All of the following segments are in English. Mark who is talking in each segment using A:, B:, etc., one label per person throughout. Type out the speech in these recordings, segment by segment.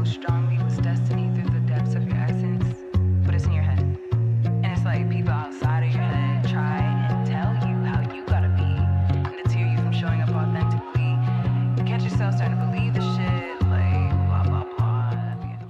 A: so strongly with destiny through the depths of your essence, but it's in your head. And it's like people outside of your head try and tell you how you gotta be and deter you from showing up authentically. You catch yourself starting to believe the shit, like blah, blah, blah.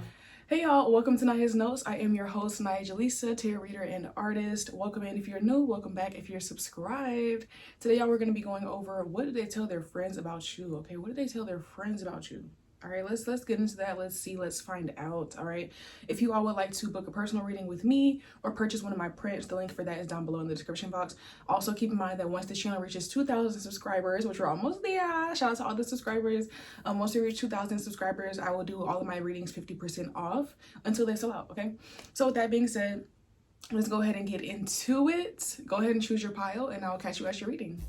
B: Hey y'all, welcome to Aniyah's Notes. I am your host, AniyahJelisa, tarot reader and artist. Welcome in if you're new, welcome back if you're subscribed. Today y'all, we're going to be going over what did they tell their friends about you, okay? What did they tell their friends about you? All right, let's get into that. Let's see, let's find out. All right, if you all would like to book a personal reading with me or purchase one of my prints, the link for that is down below in the description box. Also, keep in mind that once the channel reaches 2,000 subscribers, which we're almost there, shout out to all the subscribers. Once we reach 2,000 subscribers, I will do all of my readings 50% off until they sell out. Okay, so with that being said, let's go ahead and get into it. Go ahead and choose your pile, and I'll catch you at your reading.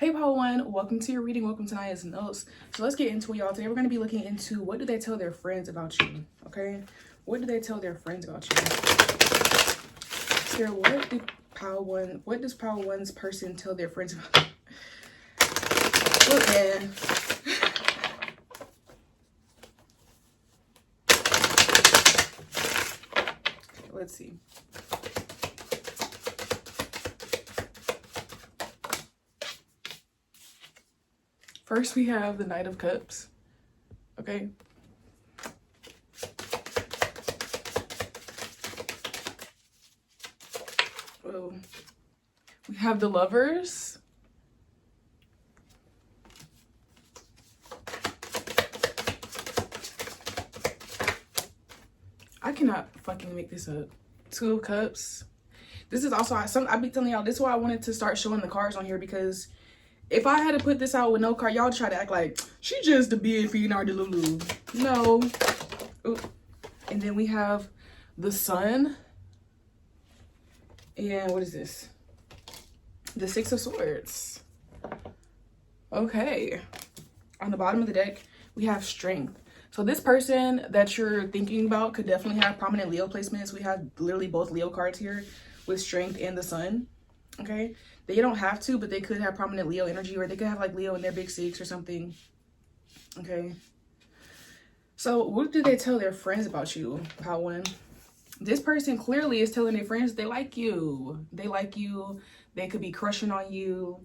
B: Hey pile one, welcome to your reading, welcome to Aniyah's Notes. So let's get into it, y'all. Today we're going to be looking into what do they tell their friends about you, okay? What do they tell their friends about you? So what does pile one's person tell their friends about you? Look, man. Okay, let's see. First, we have the Knight of Cups, okay? Whoa. We have the Lovers. I cannot fucking make this up. Two of Cups. This is also, I be telling y'all, this is why I wanted to start showing the cards on here, because if I had to put this out with no card, y'all try to act like she just the BFE or the Lulu. No. Ooh. And then we have the Sun. And what is this? The Six of Swords. Okay. On the bottom of the deck, we have Strength. So this person that you're thinking about could definitely have prominent Leo placements. We have literally both Leo cards here with Strength and the Sun. Okay, they don't have to, but they could have prominent Leo energy, or they could have like Leo in their big six or something. Okay, so what do they tell their friends about you, pile one? This person clearly is telling their friends they like you. They like you. They could be crushing on you.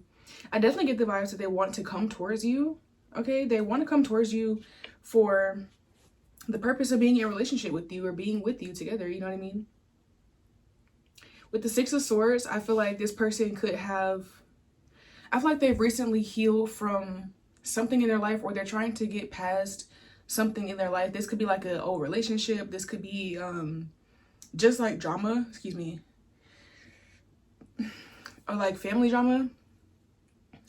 B: I definitely get the vibes that they want to come towards you. Okay, they want to come towards you for the purpose of being in a relationship with you or being with you together. You know what I mean? With the Six of Swords, I feel like this person could have, I feel like they've recently healed from something in their life, or they're trying to get past something in their life. This could be like an old relationship. This could be just like drama, excuse me, or like family drama,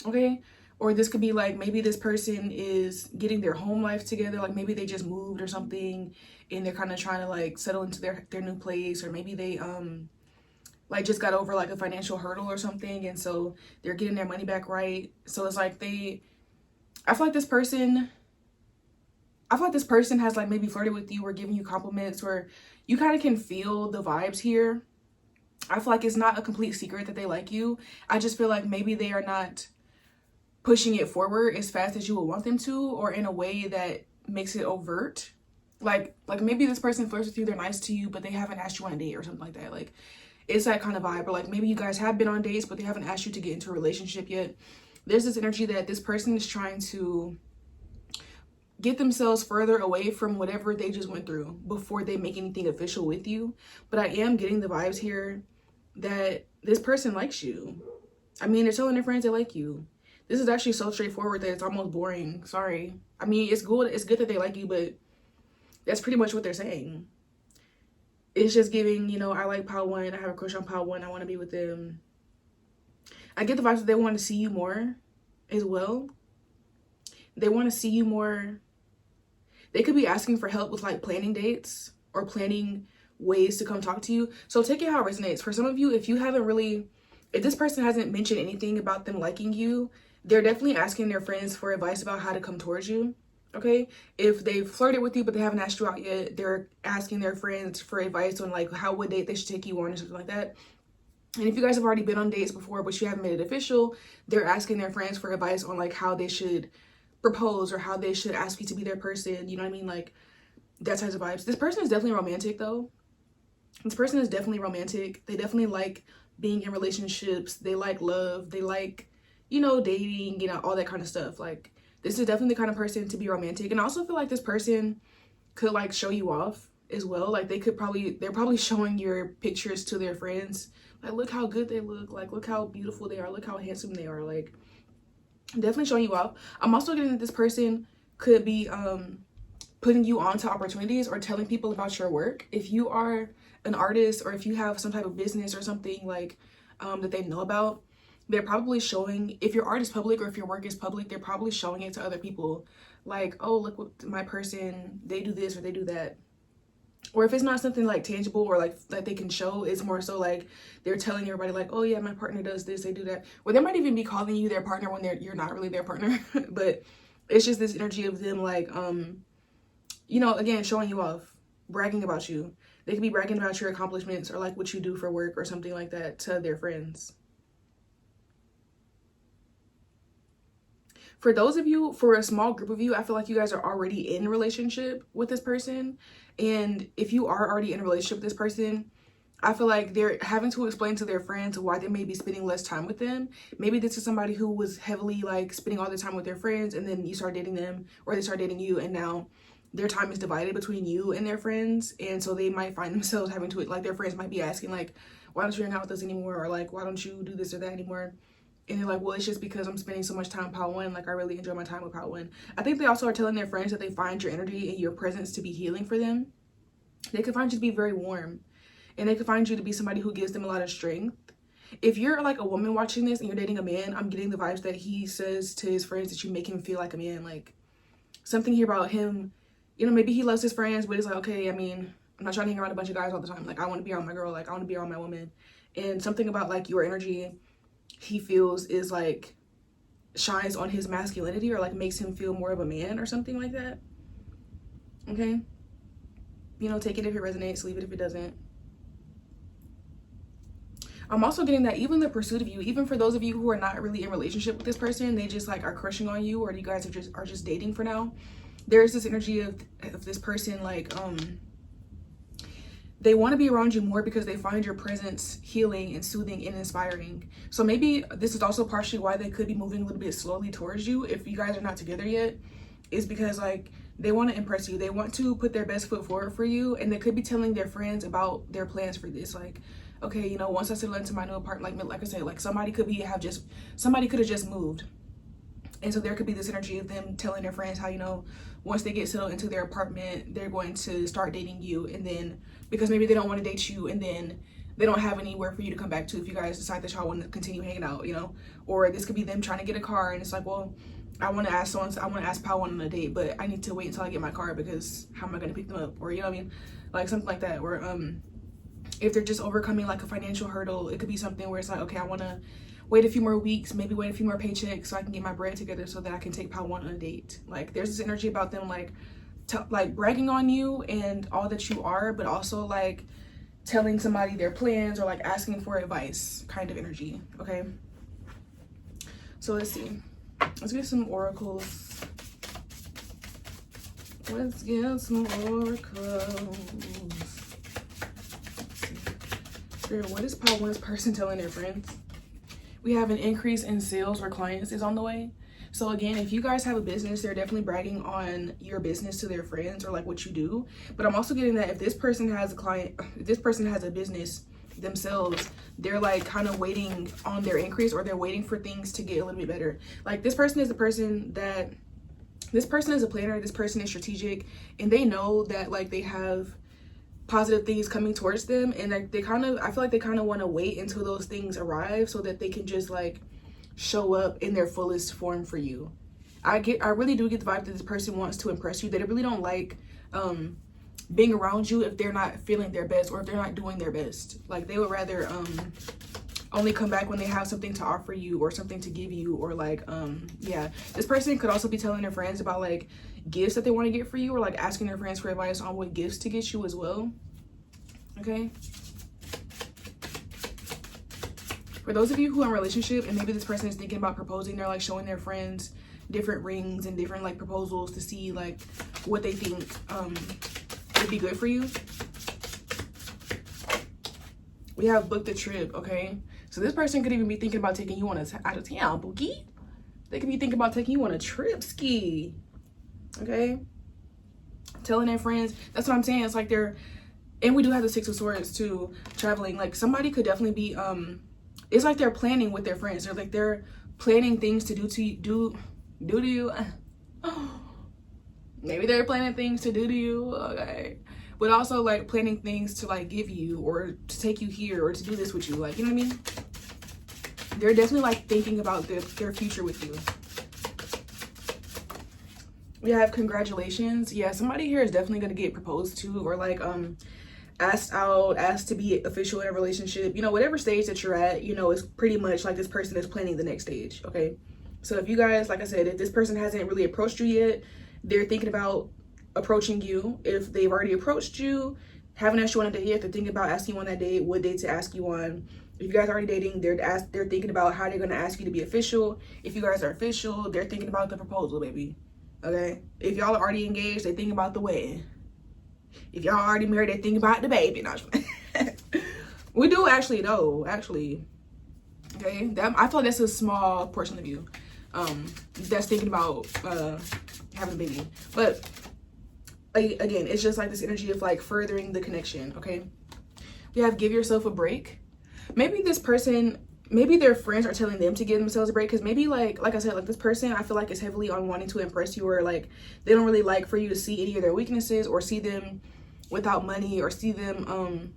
B: okay? Or this could be like, maybe this person is getting their home life together. Like maybe they just moved or something and they're kind of trying to like settle into their new place, or maybe they like just got over like a financial hurdle or something, and so they're getting their money back, right? So it's like I feel like this person has like maybe flirted with you or giving you compliments, or you kind of can feel the vibes here. I feel like it's not a complete secret that they like you. I just feel like maybe they are not pushing it forward as fast as you would want them to, or in a way that makes it overt. Like maybe this person flirts with you, they're nice to you, but they haven't asked you on a date or something like that. Like it's that kind of vibe. Or like maybe you guys have been on dates, but they haven't asked you to get into a relationship yet. There's this energy that this person is trying to get themselves further away from whatever they just went through before they make anything official with you. But I am getting the vibes here that this person likes you. I mean, they're telling their friends they like you. This is actually so straightforward that it's almost boring. Sorry. I mean, it's good that they like you, but that's pretty much what they're saying. It's just giving, you know, I like pile one, I have a crush on pile one, I want to be with them. I get the vibes that they want to see you more as well. They want to see you more. They could be asking for help with like planning dates or planning ways to come talk to you. So take it how it resonates. For some of you, if this person hasn't mentioned anything about them liking you, they're definitely asking their friends for advice about how to come towards you. Okay, if they've flirted with you but they haven't asked you out yet, they're asking their friends for advice on like how would date they should take you on or something like that. And if you guys have already been on dates before but you haven't made it official, they're asking their friends for advice on like how they should propose or how they should ask you to be their person. You know what I mean? Like that type of vibes. This person is definitely romantic though. This person is definitely romantic. They definitely like being in relationships. They like love. They like, you know, dating, you know, all that kind of stuff. Like this is definitely the kind of person to be romantic. And I also feel like this person could like show you off as well. Like they're probably showing your pictures to their friends. Like, look how good they look. Like, look how beautiful they are. Look how handsome they are. Like, definitely showing you off. I'm also getting that this person could be putting you onto opportunities or telling people about your work. If you are an artist or if you have some type of business or something like that they know about, they're probably showing, if your art is public or if your work is public, they're probably showing it to other people. Like, oh, look what my person, they do this or they do that. Or if it's not something like tangible or like that they can show, it's more so like they're telling everybody like, oh yeah, my partner does this, they do that. Or they might even be calling you their partner when you're not really their partner. But it's just this energy of them like, you know, again, showing you off, bragging about you. They could be bragging about your accomplishments or like what you do for work or something like that to their friends. For those of you, for a small group of you, I feel like you guys are already in a relationship with this person. And if you are already in a relationship with this person, I feel like they're having to explain to their friends why they may be spending less time with them. Maybe this is somebody who was heavily like spending all their time with their friends and then you start dating them or they start dating you and now their time is divided between you and their friends. And so they might find themselves having to, like their friends might be asking like, why don't you hang out with us anymore? Or like, why don't you do this or that anymore? And they're like, well, it's just because I'm spending so much time with Pal One. Like, I really enjoy my time with Pal One. I think they also are telling their friends that they find your energy and your presence to be healing for them. They could find you to be very warm. And they could find you to be somebody who gives them a lot of strength. If you're like a woman watching this and you're dating a man, I'm getting the vibes that he says to his friends that you make him feel like a man. Like, something here about him, you know, maybe he loves his friends, but it's like, okay, I mean, I'm not trying to hang around a bunch of guys all the time. Like, I want to be around my girl. Like, I want to be around my woman. And something about, like, your energy he feels is like shines on his masculinity or like makes him feel more of a man or something like that. Okay, you know, take it if it resonates, leave it if it doesn't. I'm also getting that even the pursuit of you, even for those of you who are not really in relationship with this person, they just like are crushing on you or you guys are just dating for now, there's this energy of this person like they want to be around you more because they find your presence healing and soothing and inspiring. So maybe this is also partially why they could be moving a little bit slowly towards you if you guys are not together yet, is because like they want to impress you. They want to put their best foot forward for you, and they could be telling their friends about their plans for this. Like, okay, you know, once I settle into my new apartment, like I said, like somebody could have just moved. And so there could be this energy of them telling their friends how, you know, once they get settled into their apartment, they're going to start dating you. And then because maybe they don't want to date you and then they don't have anywhere for you to come back to if you guys decide that y'all want to continue hanging out, you know. Or this could be them trying to get a car and it's like, well, I want to ask Pal One on a date, but I need to wait until I get my car because how am I going to pick them up? Or, you know what I mean? Like something like that. Or if they're just overcoming like a financial hurdle, it could be something where it's like, okay, I want to wait a few more weeks, maybe wait a few more paychecks so I can get my bread together so that I can take Pal One on a date. Like there's this energy about them like bragging on you and all that you are, but also like telling somebody their plans or like asking for advice kind of energy. Okay, so let's see, let's get some oracles. Let's get some oracles. Spirit, what is Pal One's person telling their friends? We have an increase in sales or clients is on the way. So again, if you guys have a business, they're definitely bragging on your business to their friends or like what you do. But I'm also getting that if this person has a client, if this person has a business themselves, they're like kind of waiting on their increase or they're waiting for things to get a little bit better. Like this person is a planner, this person is strategic, and they know that like they have positive things coming towards them, and like I feel like they kind of want to wait until those things arrive so that they can just like show up in their fullest form for you. I really do get the vibe that this person wants to impress you. They really don't like being around you if they're not feeling their best or if they're not doing their best. Like they would rather only come back when they have something to offer you or something to give you, or like yeah, this person could also be telling their friends about like gifts that they want to get for you, or like asking their friends for advice on what gifts to get you as well. Okay, for those of you who are in a relationship and maybe this person is thinking about proposing, they're like showing their friends different rings and different like proposals to see like what they think would be good for you. We have booked a trip. Okay, so this person could even be thinking about taking you on a out of town boogie. They could be thinking about taking you on a trip ski. Okay, telling their friends. That's what I'm saying. It's like they're, and we do have the Six of Swords too, traveling. Like somebody could definitely be it's like they're planning with their friends. They're like they're planning things to do to you, do to you. Maybe they're planning things to do to you. Okay, but also like planning things to like give you or to take you here or to do this with you. Like, you know what I mean? They're definitely like thinking about their future with you. We have congratulations. Yeah, somebody here is definitely going to get proposed to, or like asked out, asked to be official in a relationship. You know, whatever stage that you're at, you know, it's pretty much like this person is planning the next stage. Okay, so if you guys, like I said, if this person hasn't really approached you yet, they're thinking about approaching you. If they've already approached you, haven't asked you on a date yet, they're thinking about asking you on that date, what date to ask you on. If you guys are already dating, they're thinking about how they're going to ask you to be official. If you guys are official, they're thinking about the proposal, baby. Okay, if y'all are already engaged, they think about the wedding. If y'all already married, they think about the baby. No, we do actually know, actually. Okay, I feel like that's a small portion of you that's thinking about having a baby. But again, it's just like this energy of like furthering the connection. Okay, we have give yourself a break. Maybe this person, maybe their friends are telling them to give themselves a break, because maybe like I said, like this person I feel like is heavily on wanting to impress you, or like they don't really like for you to see any of their weaknesses, or see them without money, or see them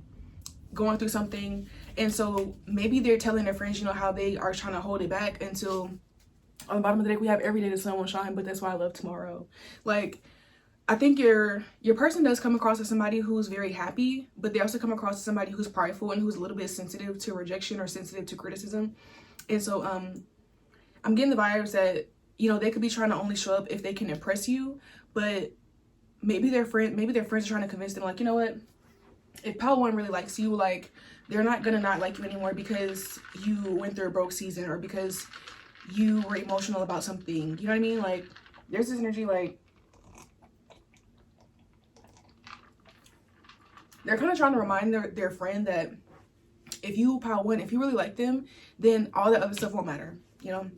B: going through something. And so maybe they're telling their friends, you know, how they are trying to hold it back until on the bottom of the deck we have every day the sun will shine, but that's why I love tomorrow. Like, I think your person does come across as somebody who's very happy, but they also come across as somebody who's prideful and who's a little bit sensitive to rejection or sensitive to criticism. And so I'm getting the vibes that, you know, they could be trying to only show up if they can impress you, but maybe their friends are trying to convince them, like, you know what, if Pal One really likes you, like, they're not gonna not like you anymore because you went through a broke season, or because you were emotional about something. You know what I mean? Like, there's this energy like they're kind of trying to remind their friend that if you Pal One, if you really like them, then all that other stuff won't matter, you know?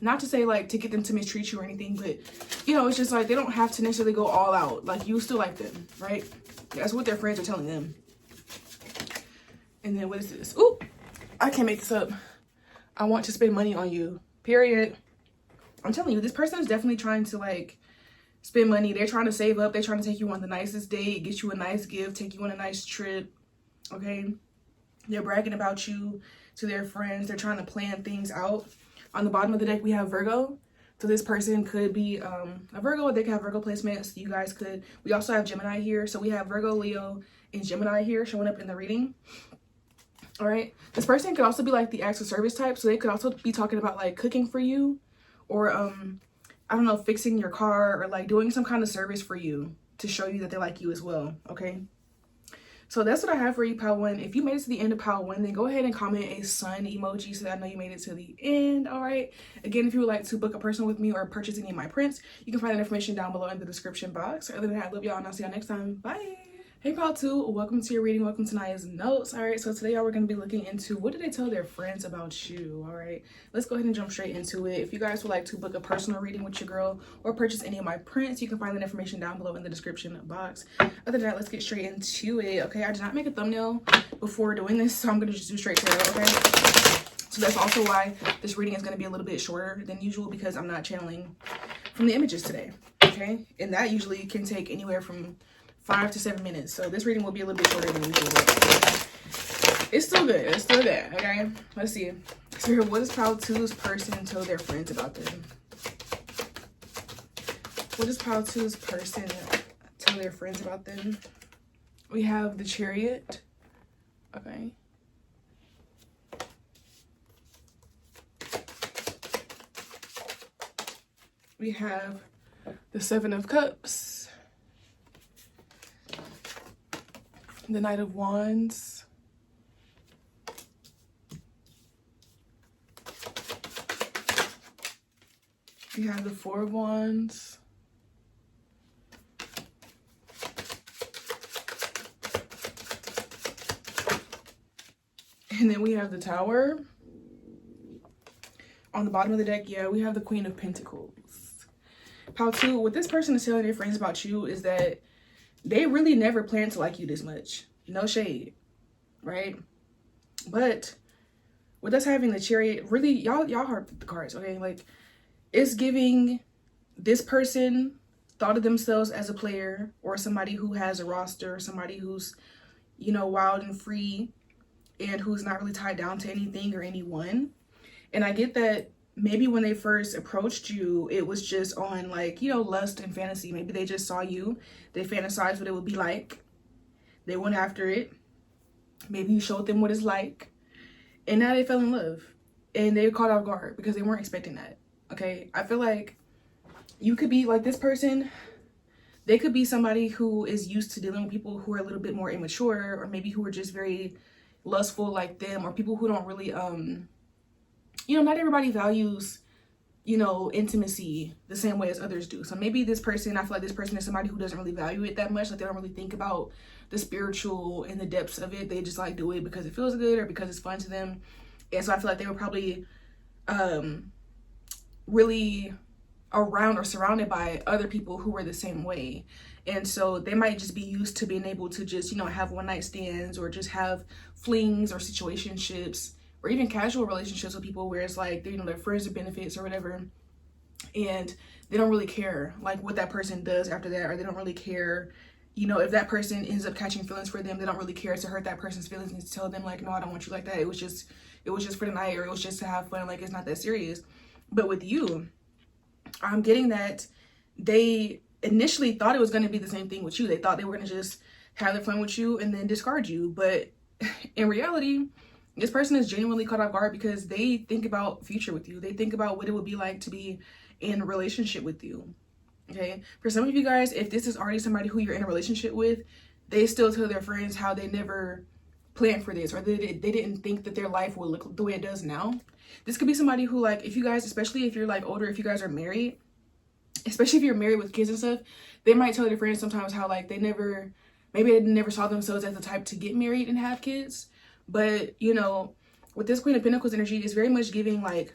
B: Not to say like to get them to mistreat you or anything, but you know, it's just like they don't have to necessarily go all out. Like, you still like them, right? That's what their friends are telling them. And then what is this? Ooh, I can't make this up. I want to spend money on you, period. I'm telling you, this person is definitely trying to like spend money. They're trying to save up. They're trying to take you on the nicest date, get you a nice gift, take you on a nice trip. Okay, they're bragging about you to their friends. They're trying to plan things out. On the bottom of the deck we have Virgo. So this person could be a Virgo. They could have Virgo placements. You guys could. We also have Gemini here. So we have Virgo, Leo, and Gemini here showing up in the reading. All right, this person could also be like the acts of service type. So they could also be talking about like cooking for you, or I don't know, fixing your car, or like doing some kind of service for you to show you that they like you as well. Okay, so that's what I have for you, Pal One. If you made it to the end of Pal One, then go ahead and comment a sun emoji so that I know you made it to the end. All right, again, if you would like to book a personal with me or purchase any of my prints, you can find that information down below in the description box. Other than that, I love y'all, and I'll see y'all next time. Bye. Hey Pal 2, welcome to your reading. Welcome to Aniah's notes. All right, so today y'all, we're going to be looking into what did they tell their friends about you. All right, let's go ahead and jump straight into it. If you guys would like to book a personal reading with your girl or purchase any of my prints, you can find that information down below in the description box. Other than that, let's get straight into it. Okay, I did not make a thumbnail before doing this, so I'm going to just do straight to it. Okay, so that's also why this reading is going to be a little bit shorter than usual, because I'm not channeling from the images today. Okay, and that usually can take anywhere from 5 to 7 minutes, so this reading will be a little bit shorter than usual, but it's still good. It's still good. Okay, let's see. So here, what does Pal 2's person tell their friends about them? What does Pal 2's person tell their friends about them? We have the Chariot. Okay. We have the Seven of Cups, the Knight of Wands, we have the Four of Wands, and then we have the Tower. On the bottom of the deck, yeah, we have the Queen of Pentacles. Pile 2, what this person is telling their friends about you is that they really never planned to like you this much. No shade, right? But with us having the Chariot, really, y'all heard the cards, okay? Like, it's giving this person thought of themselves as a player or somebody who has a roster, somebody who's, you know, wild and free and who's not really tied down to anything or anyone. And I get that maybe when they first approached you, it was just on like, you know, lust and fantasy. Maybe they just saw you, they fantasized what it would be like. They went after it. Maybe you showed them what it's like. And now they fell in love. And they caught off guard because they weren't expecting that. Okay? I feel like you could be like this person. They could be somebody who is used to dealing with people who are a little bit more immature, or maybe who are just very lustful like them, or people who don't really, you know, not everybody values, you know, intimacy the same way as others do. So maybe this person, I feel like this person is somebody who doesn't really value it that much. Like, they don't really think about the spiritual and the depths of it. They just like do it because it feels good or because it's fun to them. And so I feel like they were probably really around or surrounded by other people who were the same way. And so they might just be used to being able to just, you know, have one night stands or just have flings or situationships, or even casual relationships with people where it's like, you know, they're friends with benefits or whatever, and they don't really care like what that person does after that, or they don't really care, you know, if that person ends up catching feelings for them. They don't really care to hurt that person's feelings and to tell them like, no, I don't want you like that. It was just for the night, or it was just to have fun. Like, it's not that serious. But with you, I'm getting that they initially thought it was going to be the same thing with you. They thought they were going to just have their fun with you and then discard you. But in reality, this person is genuinely caught off guard because they think about future with you. They think about what it would be like to be in a relationship with you. Okay, for some of you guys, if this is already somebody who you're in a relationship with, they still tell their friends how they never planned for this, or they didn't think that their life would look the way it does now. This could be somebody who, like, if you guys, especially if you're like older, if you guys are married, especially if you're married with kids and stuff, they might tell their friends sometimes how like maybe they never saw themselves as the type to get married and have kids. But, you know, with this Queen of Pentacles energy, it's very much giving like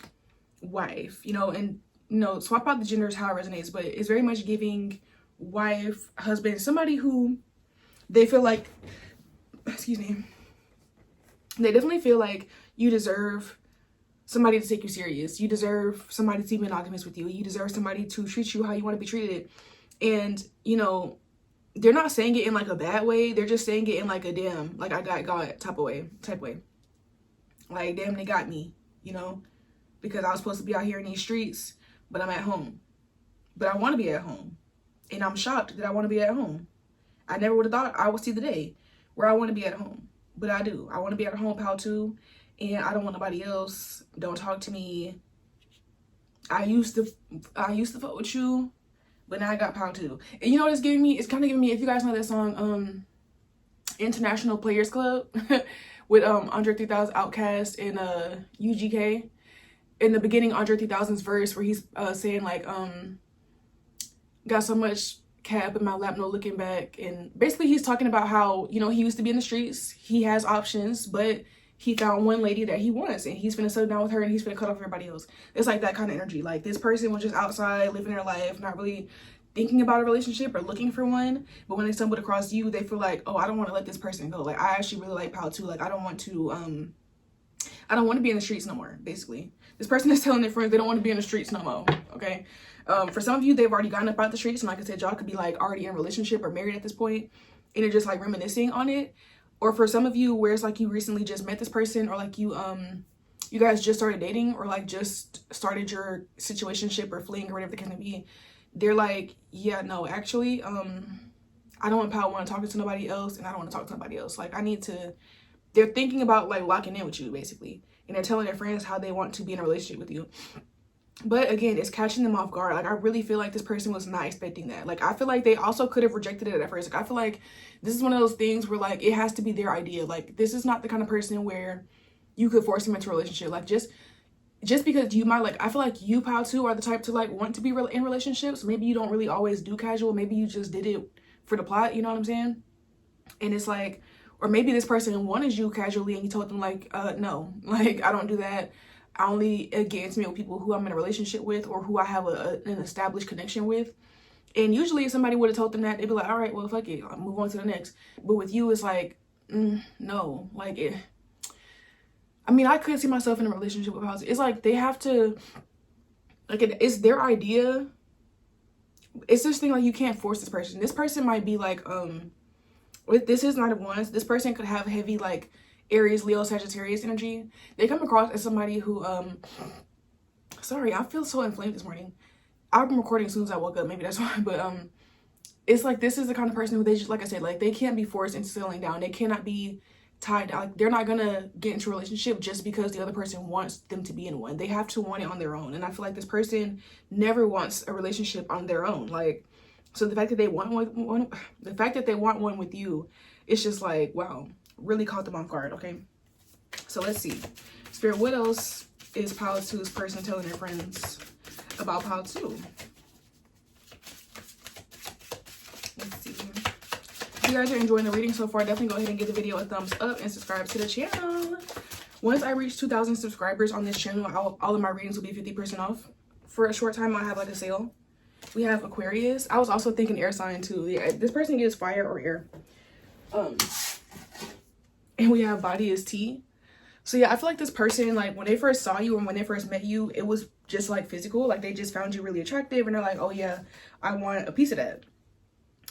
B: wife, you know, and, you know, swap out the genders how it resonates, but it's very much giving wife, husband, somebody who they feel like, excuse me, they definitely feel like you deserve somebody to take you serious. You deserve somebody to be monogamous with you. You deserve somebody to treat you how you want to be treated. And, you know, they're not saying it in like a bad way. They're just saying it in like a damn, like I got God type way. Like, damn, they got me, you know, because I was supposed to be out here in these streets, but I'm at home. But I want to be at home. And I'm shocked that I want to be at home. I never would have thought I would see the day where I want to be at home. But I do. I want to be at home, pal, too. And I don't want nobody else. Don't talk to me. I used to fuck with you, but now I got pound too. And you know what it's giving me? It's kind of giving me, if you guys know that song, International Players Club with Andre 3000, Outkast, and UGK. In the beginning, Andre 3000's verse where he's saying like, got so much cat up in my lap, no looking back. And basically he's talking about how, you know, he used to be in the streets. He has options, but he found one lady that he wants, and he's gonna settle down with her, and he's gonna cut off everybody else. It's like that kind of energy. Like, this person was just outside living their life, not really thinking about a relationship or looking for one. But when they stumbled across you, they feel like, oh, I don't want to let this person go. Like, I actually really like Pal too. Like, I don't want to be in the streets no more. Basically, this person is telling their friends they don't want to be in the streets no more. Okay. For some of you, they've already gotten up out the streets, and like I said, y'all could be like already in a relationship or married at this point, and you're just like reminiscing on it. Or for some of you, where it's like you recently just met this person, or like you guys just started dating, or like just started your situationship or fling or whatever the case may be. They're like, yeah, no, actually, I don't want to talk to nobody else, and I don't want to talk to nobody else. Like, they're thinking about like locking in with you basically, and they're telling their friends how they want to be in a relationship with you. But again, it's catching them off guard. Like, I really feel like this person was not expecting that. Like, I feel like they also could have rejected it at first. Like, I feel like this is one of those things where, like, it has to be their idea. Like, this is not the kind of person where you could force them into a relationship. Like, just because you might, like, I feel like you, Pal 2, are the type to, like, want to be in relationships. Maybe you don't really always do casual. Maybe you just did it for the plot, you know what I'm saying? And it's like, or maybe this person wanted you casually and you told them, like, no, like, I don't do that. I only get intimate with people who I'm in a relationship with or who I have an established connection with. And usually if somebody would have told them that, they'd be like, all right, well, fuck it, I'll move on to the next. But with you, it's like, no, like, I mean, I could see myself in a relationship with Pal 2. It's like they have to, like, it's their idea. It's this thing, like, you can't force this person. This person might be like, this is Knight of Wands. This person could have heavy, like, Aries, Leo, Sagittarius energy. They come across as somebody who, sorry, I feel so inflamed this morning. I've been recording as soon as I woke up. Maybe that's why. But, it's like, this is the kind of person who they just, like I said, like, they can't be forced into settling down. They cannot be tied down. Like, they're not gonna get into a relationship just because the other person wants them to be in one. They have to want it on their own. And I feel like this person never wants a relationship on their own. Like, so the fact that they want one with you, it's just like, wow, really caught them off guard. Okay, so let's see, Spirit, what else is Pal 2's person telling their friends about Pal 2? Let's see. If you guys are enjoying the reading so far, definitely go ahead and give the video a thumbs up and subscribe to the channel. Once I reach 2,000 subscribers on this channel, all of my readings will be 50% off. For a short time, I'll have like a sale. We have Aquarius. I was also thinking air sign too. Yeah, this person gets fire or air. And we have body is tea. So yeah, I feel like this person, like, when they first saw you and when they first met you, it was just like physical. Like, they just found you really attractive and they're like, oh yeah, I want a piece of that.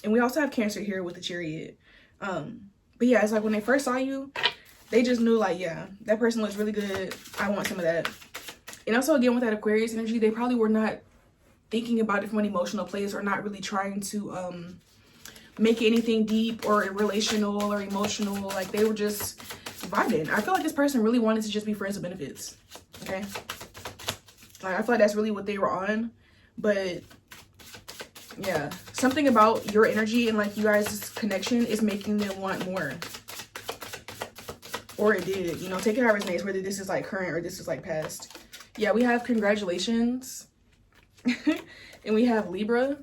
B: And we also have Cancer here with the Chariot. But yeah, it's like when they first saw you, they just knew, like, yeah, that person looks really good. I want some of that. And also, again, with that Aquarius energy, they probably were not thinking about it from an emotional place or not really trying to make anything deep or relational or emotional. Like, they were just vibing. I feel like this person really wanted to just be friends with benefits. Okay, like, I feel like that's really what they were on. But yeah, something about your energy and, like, you guys' connection is making them want more. Or it did, you know, take it how it resonates, whether this is like current or this is like past. Yeah, we have congratulations. And we have Libra.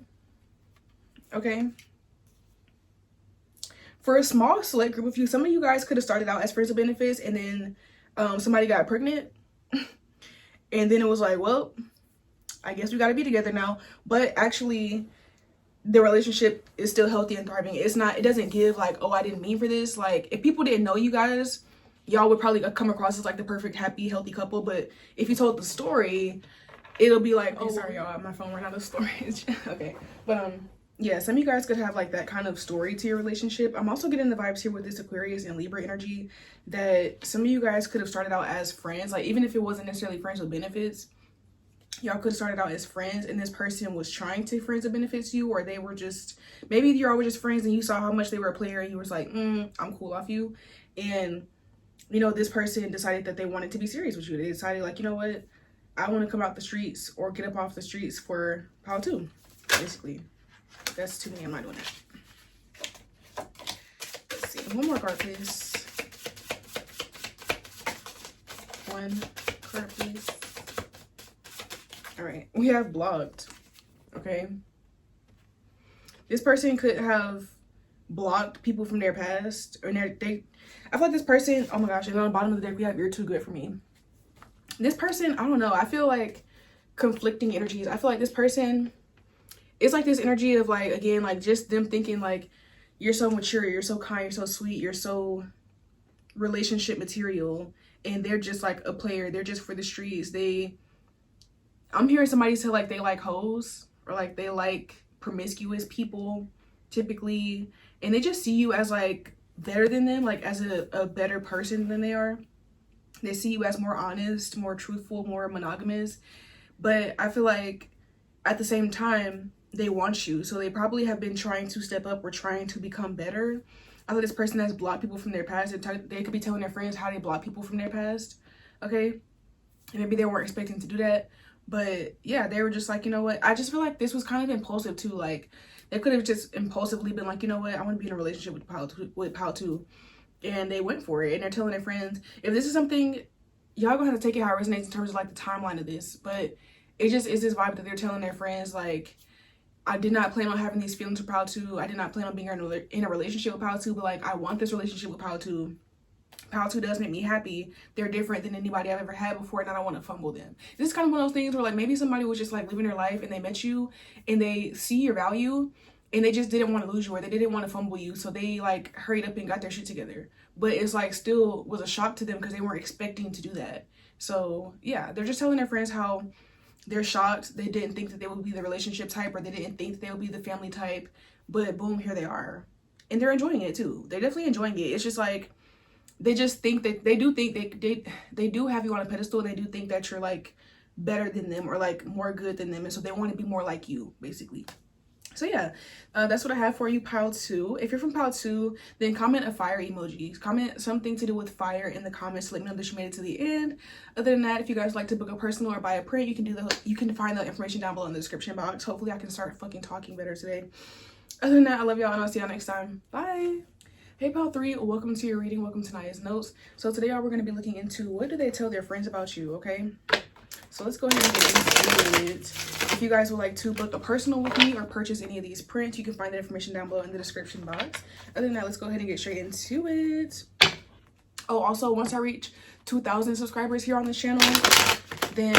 B: Okay, for a small select group of you, some of you guys could have started out as friends with benefits and then somebody got pregnant and then it was like, well, I guess we got to be together now. But actually the relationship is still healthy and thriving. It doesn't give like, oh, I didn't mean for this. Like, if people didn't know you guys, y'all would probably come across as like the perfect, happy, healthy couple. But if you told the story, it'll be like, oh, sorry y'all, my phone ran out of storage. Okay, but yeah, some of you guys could have like that kind of story to your relationship. I'm also getting the vibes here with this Aquarius and Libra energy that some of you guys could have started out as friends. Like, even if it wasn't necessarily friends with benefits, y'all could have started out as friends and this person was trying to friends with benefits you, or they were just, maybe you're always just friends and you saw how much they were a player and you was like, I'm cool off you. And you know, this person decided that they wanted to be serious with you. They decided, like, you know what, I want to come out the streets or get up off the streets for Pal 2, basically. That's too many. I'm not doing that. Let's see. One more card, please. One card, please. All right. We have blocked. Okay. This person could have blocked people from their past, or I feel like this person, oh my gosh, and on the bottom of the deck we have "You're Too Good For Me." This person, I don't know, I feel like conflicting energies. I feel like this person, it's like this energy of, like, again, like, just them thinking like, you're so mature, you're so kind, you're so sweet, you're so relationship material, and they're just like a player. They're just for the streets. I'm hearing somebody say like they like hoes, or like they like promiscuous people typically, and they just see you as like better than them, like as a better person than they are. They see you as more honest, more truthful, more monogamous. But I feel like at the same time they want you, so they probably have been trying to step up or trying to become better. I thought this person has blocked people from their past. They could be telling their friends how they block people from their past. Okay, and maybe they weren't expecting to do that, But yeah, they were just like, you know what, I just feel like this was kind of impulsive too. Like they could have just impulsively been like, you know what, I want to be in a relationship with Pal too, and they went for it. And they're telling their friends, if this is something, y'all gonna have to take it how it resonates in terms of like the timeline of this, but it just is this vibe that they're telling their friends like, I did not plan on having these feelings for Pal 2. I did not plan on being in a relationship with Pal 2, but like I want this relationship with Pal 2. Pal 2 does make me happy. They're different than anybody I've ever had before, and I don't want to fumble them. This is kind of one of those things where like maybe somebody was just like living their life and they met you and they see your value and they just didn't want to lose you, or they didn't want to fumble you, so they like hurried up and got their shit together. But it's like still was a shock to them because they weren't expecting to do that. So yeah, they're just telling their friends how they're shocked. They didn't think that they would be the relationship type, or they didn't think that they would be the family type, but boom, here they are. And they're enjoying it too. They're definitely enjoying it. It's just like, they just think that they do think they do have you on a pedestal, and they do think that you're like better than them or like more good than them, and so they want to be more like you basically. So yeah, that's what I have for you, Pal 2. If you're from Pal 2, then comment a fire emoji. Comment something to do with fire in the comments to let me know that you made it to the end. Other than that, if you guys like to book a personal or buy a print, you can find the information down below in the description box. Hopefully I can start fucking talking better today. Other than that, I love y'all, and I'll see y'all next time. Bye. Hey Pal 3, welcome to your reading. Welcome to Naya's Notes. So today we're going to be looking into what do they tell their friends about you, okay? So let's go ahead and get into it. If you guys would like to book a personal with me or purchase any of these prints, you can find the information down below in the description box. Other than that, let's go ahead and get straight into it. Oh, also, once I reach 2,000 subscribers here on this channel, then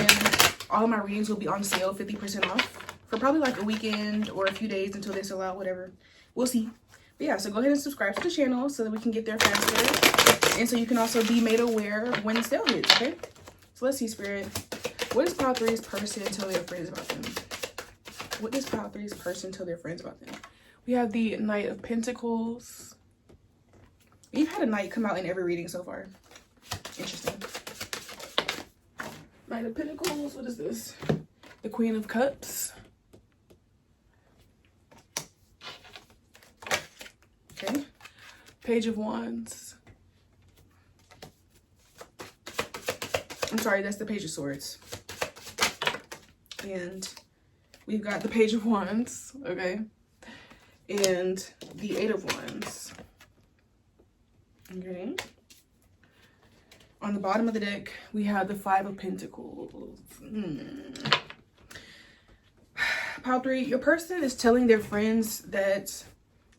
B: all of my readings will be on sale, 50% off, for probably like a weekend or a few days until they sell out, whatever. We'll see. But yeah, so go ahead and subscribe to the channel so that we can get there faster, and so you can also be made aware when the sale hits, okay? So let's see, Spirit. What does Pal 3's person tell their friends about them? What does Pal 3's person tell their friends about them? We have the Knight of Pentacles. You've had a knight come out in every reading so far. Interesting. Knight of Pentacles. What is this? The Queen of Cups. Okay. Page of Wands. I'm sorry, that's the Page of Swords. And we've got the Page of Wands, okay? And the Eight of Wands. Okay. On the bottom of the deck, we have the Five of Pentacles. Pal 3, your person is telling their friends that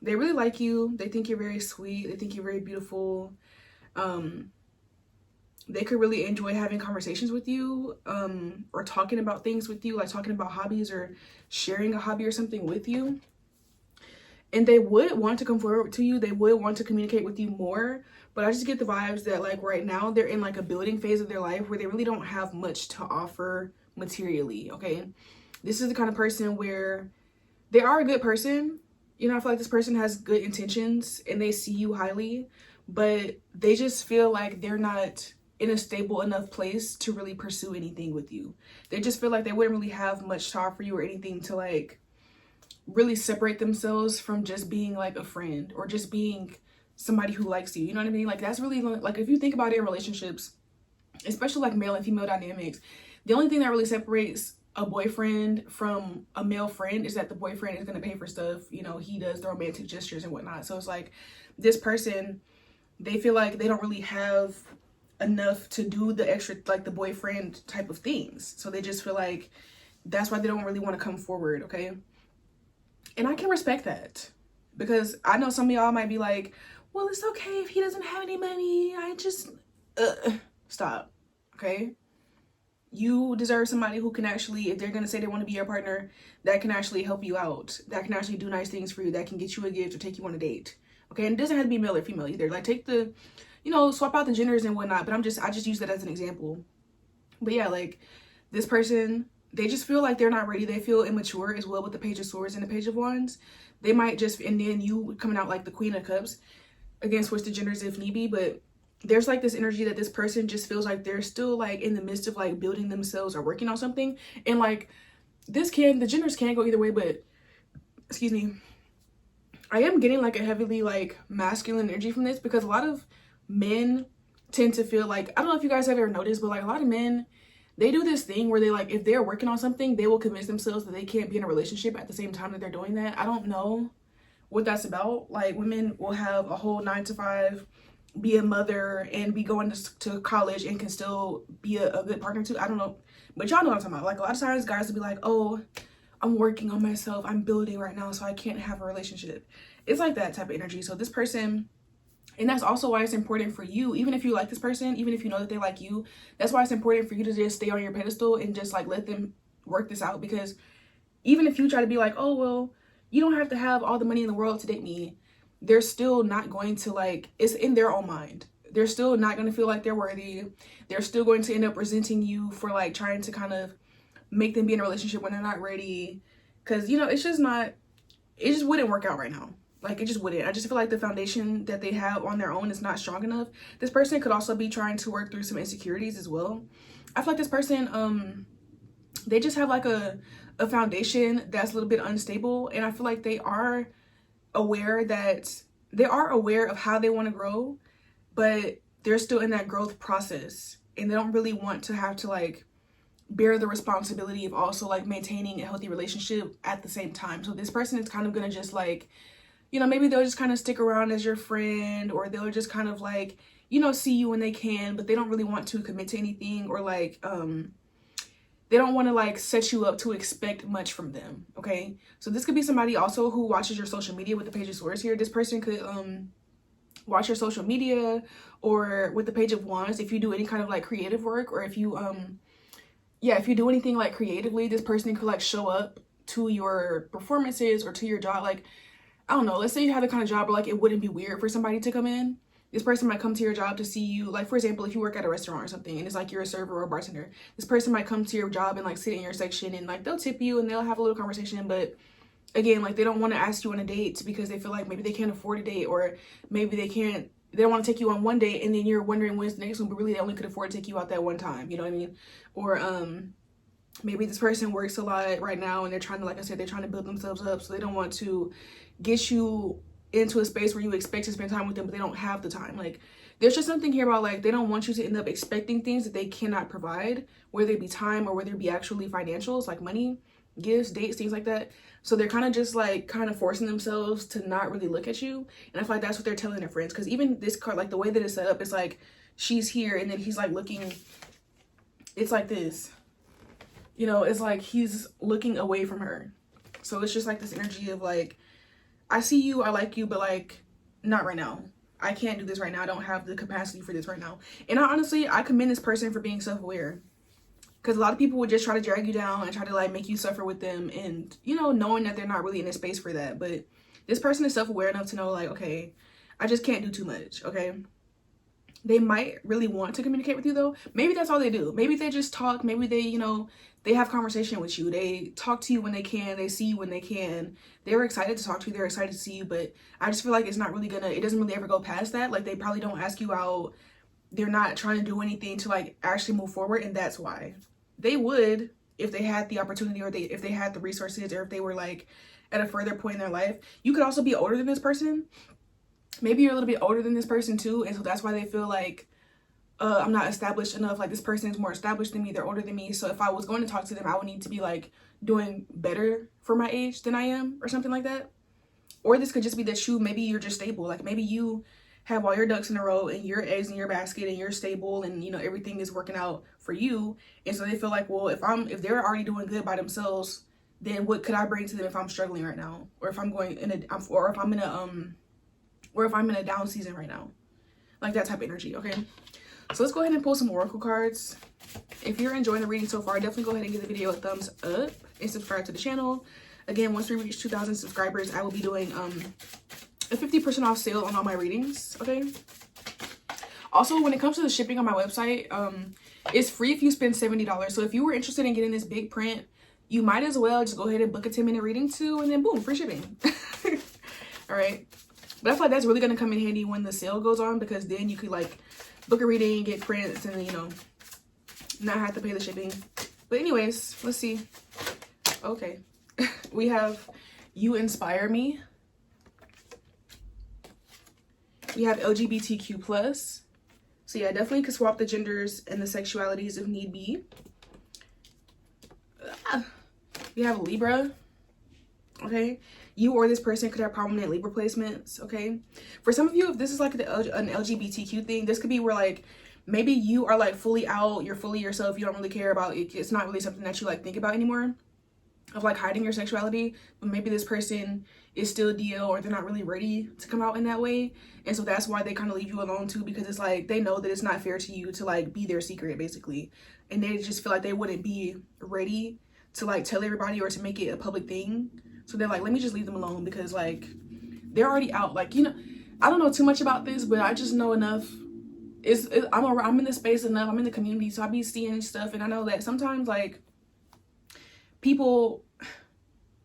B: they really like you. They think you're very sweet. They think you're very beautiful. They could really enjoy having conversations with you, or talking about things with you, like talking about hobbies or sharing a hobby or something with you. And they would want to come forward to you. They would want to communicate with you more. But I just get the vibes that like right now they're in like a building phase of their life where they really don't have much to offer materially, okay? This is the kind of person where they are a good person. You know, I feel like this person has good intentions and they see you highly, but they just feel like they're not in a stable enough place to really pursue anything with you. They just feel like they wouldn't really have much to offer you or anything to like really separate themselves from just being like a friend or just being somebody who likes you. You know what I mean? Like that's really like, if you think about it in relationships, especially like male and female dynamics, the only thing that really separates a boyfriend from a male friend is that the boyfriend is going to pay for stuff. You know, he does the romantic gestures and whatnot. So it's like this person, they feel like they don't really have enough to do the extra, like the boyfriend type of things. So they just feel like that's why they don't really want to come forward, okay? And I can respect that, because I know some of y'all might be like, well, it's okay if he doesn't have any money. I just, stop, okay? You deserve somebody who can actually, if they're going to say they want to be your partner, that can actually help you out, that can actually do nice things for you, that can get you a gift or take you on a date, okay? And it doesn't have to be male or female either. Like take the, you know, swap out the genders and whatnot, but I just use that as an example. But yeah, like this person, they just feel like they're not ready. They feel immature as well with the Page of Swords and the Page of Wands. They might just, and then you coming out like the Queen of Cups, again, switch the genders if need be, but there's like this energy that this person just feels like they're still like in the midst of like building themselves or working on something. And like the genders can go either way, but excuse me, I am getting like a heavily like masculine energy from this, because a lot of men tend to feel like, I don't know if you guys have ever noticed, but like a lot of men, they do this thing where they like, if they're working on something, they will convince themselves that they can't be in a relationship at the same time that they're doing that. I don't know what that's about. Like, women will have a whole 9 to 5, be a mother, and be going to college and can still be a good partner too. I don't know, but y'all know what I'm talking about. Like, a lot of times guys will be like, oh, I'm working on myself, I'm building right now, so I can't have a relationship. It's like that type of energy. So this person, and that's also why it's important for you, even if you like this person, even if you know that they like you, that's why it's important for you to just stay on your pedestal and just like let them work this out. Because even if you try to be like, oh, well, you don't have to have all the money in the world to date me, they're still not going to, like, it's in their own mind. They're still not going to feel like they're worthy. They're still going to end up resenting you for like trying to kind of make them be in a relationship when they're not ready. Because, you know, it's just not, it just wouldn't work out right now. Like, it just wouldn't. I just feel like the foundation that they have on their own is not strong enough. This person could also be trying to work through some insecurities as well. I feel like this person, they just have like a foundation that's a little bit unstable. And I feel like they are aware of how they want to grow, but they're still in that growth process. And they don't really want to have to like bear the responsibility of also like maintaining a healthy relationship at the same time. So this person is kind of gonna just like, you know, maybe they'll just kind of stick around as your friend, or they'll just kind of like, you know, see you when they can, but they don't really want to commit to anything, or like they don't want to like set you up to expect much from them. Okay, so this could be somebody also who watches your social media with the page of swords here. This person could watch your social media, or with the page of wands, if you do any kind of like creative work, or if you if you do anything like creatively, this person could like show up to your performances or to your job. Like, I don't know, let's say you have the kind of job where like it wouldn't be weird for somebody to come in. This person might come to your job to see you. Like, for example, if you work at a restaurant or something and it's like you're a server or a bartender, this person might come to your job and like sit in your section, and like they'll tip you and they'll have a little conversation. But again, like, they don't want to ask you on a date because they feel like maybe they can't afford a date, or maybe they don't want to take you on one date and then you're wondering when's the next one, but really they only could afford to take you out that one time. You know what I mean? Or maybe this person works a lot right now and they're trying to, like I said, they're trying to build themselves up, so they don't want to get you into a space where you expect to spend time with them, but they don't have the time. Like, there's just something here about like they don't want you to end up expecting things that they cannot provide, whether it be time or whether it be actually financials, like money, gifts, dates, things like that. So they're kind of just like kind of forcing themselves to not really look at you. And I feel like that's what they're telling their friends, because even this card, like the way that it's set up, it's like she's here and then he's like looking, it's like this, you know, it's like he's looking away from her. So it's just like this energy of like, I see you, I like you, but like not right now. I can't do this right now. I don't have the capacity for this right now. And I commend this person for being self-aware, because a lot of people would just try to drag you down and try to like make you suffer with them, and, you know, knowing that they're not really in a space for that. But this person is self-aware enough to know like, okay, I just can't do too much. Okay, they might really want to communicate with you though. Maybe that's all they do. Maybe they just talk. Maybe they, you know, they have conversation with you. They talk to you when they can. They see you when they can. They're excited to talk to you. They're excited to see you. But I just feel like it's not really gonna, it doesn't really ever go past that. Like, they probably don't ask you out. They're not trying to do anything to like actually move forward. And that's why. They would if they had the opportunity, or if they had the resources, or if they were like at a further point in their life. You could also be older than this person. Maybe you're a little bit older than this person too, and so that's why they feel like I'm not established enough. Like, this person is more established than me, they're older than me, so if I was going to talk to them, I would need to be like doing better for my age than I am, or something like that. Or this could just be that maybe you're just stable. Like, maybe you have all your ducks in a row and your eggs in your basket and you're stable, and, you know, everything is working out for you. And so they feel like, well, if they're already doing good by themselves, then what could I bring to them if I'm struggling right now, or if I'm going in if I'm in a down season right now. Like, that type of energy. Okay, so let's go ahead and pull some oracle cards. If you're enjoying the reading so far, definitely go ahead and give the video a thumbs up and subscribe to the channel. Again, once we reach 2,000 subscribers, I will be doing a 50% off sale on all my readings. Okay, also, when it comes to the shipping on my website, it's free if you spend $70. So if you were interested in getting this big print, you might as well just go ahead and book a 10-minute reading too, and then boom, free shipping. All right, but I feel like that's really going to come in handy when the sale goes on, because then you could like book a reading, get prints, and then, you know, not have to pay the shipping. But anyways, let's see. Okay, we have You Inspire Me. We have LGBTQ+. So yeah, definitely could swap the genders and the sexualities if need be. We have Libra. Okay, you or this person could have prominent Libra placements. Okay, for some of you, if this is like an LGBTQ thing, this could be where like maybe you are like fully out, you're fully yourself, you don't really care about it, it's not really something that you like think about anymore, of like hiding your sexuality. But maybe this person is still DL, or they're not really ready to come out in that way, and so that's why they kind of leave you alone too, because it's like they know that it's not fair to you to like be their secret basically, and they just feel like they wouldn't be ready to like tell everybody or to make it a public thing. So they're like, let me just leave them alone, because like they're already out. Like, you know, I don't know too much about this, but I just know enough. I'm in the space enough, I'm in the community, so I be seeing stuff, and I know that sometimes like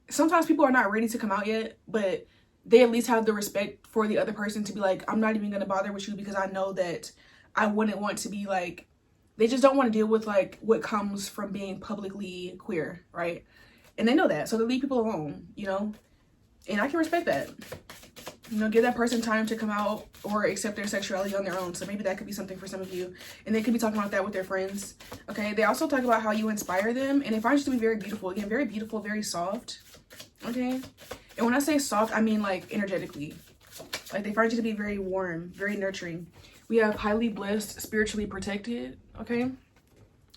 B: sometimes people are not ready to come out yet, but they at least have the respect for the other person to be like, I'm not even gonna bother with you, because I know that I wouldn't want to be like, they just don't want to deal with like what comes from being publicly queer, right? And they know that, so they leave people alone, you know, and I can respect that. You know, give that person time to come out or accept their sexuality on their own. So maybe that could be something for some of you, and they could be talking about that with their friends. Okay, they also talk about how you inspire them, and they find you to be very beautiful. Again, very beautiful, very soft. Okay, and when I say soft, I mean like energetically. Like they find you to be very warm, very nurturing. We have highly blessed, spiritually protected. Okay,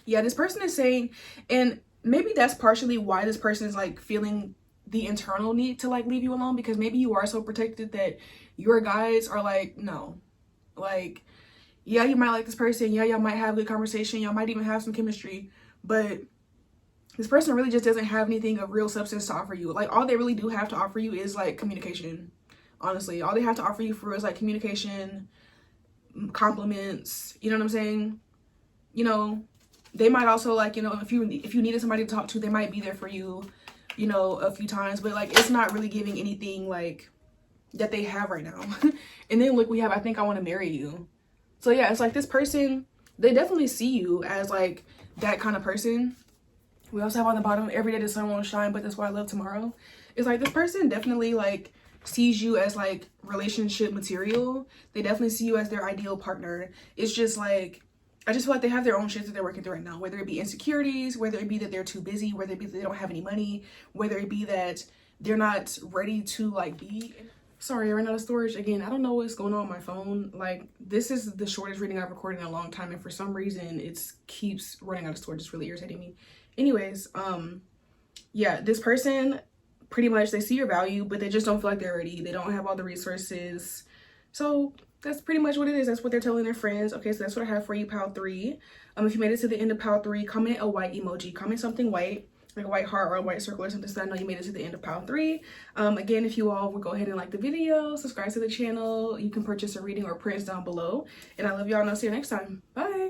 B: yeah, this person is saying, and maybe that's partially why this person is like feeling the internal need to like leave you alone, because maybe you are so protected that your guys are like, no, like, yeah, you might like this person, yeah, y'all might have good conversation, y'all might even have some chemistry, but this person really just doesn't have anything of real substance to offer you. Like all they really do have to offer you is like communication. Honestly, all they have to offer you for is like communication, compliments, you know what I'm saying? You know, they might also like, you know, if you needed somebody to talk to, they might be there for you, you know, a few times, but like it's not really giving anything like that they have right now. And then look, we have I think I want to marry you. So yeah, it's like this person, they definitely see you as like that kind of person. We also have on the bottom, every day the sun won't shine, but that's why I love tomorrow. It's like this person definitely like sees you as like relationship material. They definitely see you as their ideal partner. It's just like, I just feel like they have their own shit that they're working through right now, whether it be insecurities, whether it be that they're too busy, whether it be that they don't have any money, whether it be that they're not ready to like be. Sorry, I ran out of storage again. I don't know what's going on with my phone. Like this is the shortest reading I've recorded in a long time, and for some reason it keeps running out of storage. It's really irritating me. Anyways, yeah, this person pretty much, they see your value, but they just don't feel like they're ready. They don't have all the resources. So that's pretty much what it is. That's what they're telling their friends. Okay, so that's what I have for you, pile 3. If you made it to the end of pile 3, comment a white emoji. Comment something white, like a white heart or a white circle or something, so I know you made it to the end of pile 3. Again, if you all would go ahead and like the video, subscribe to the channel, you can purchase a reading or prints down below. And I love y'all, and I'll see you next time. Bye.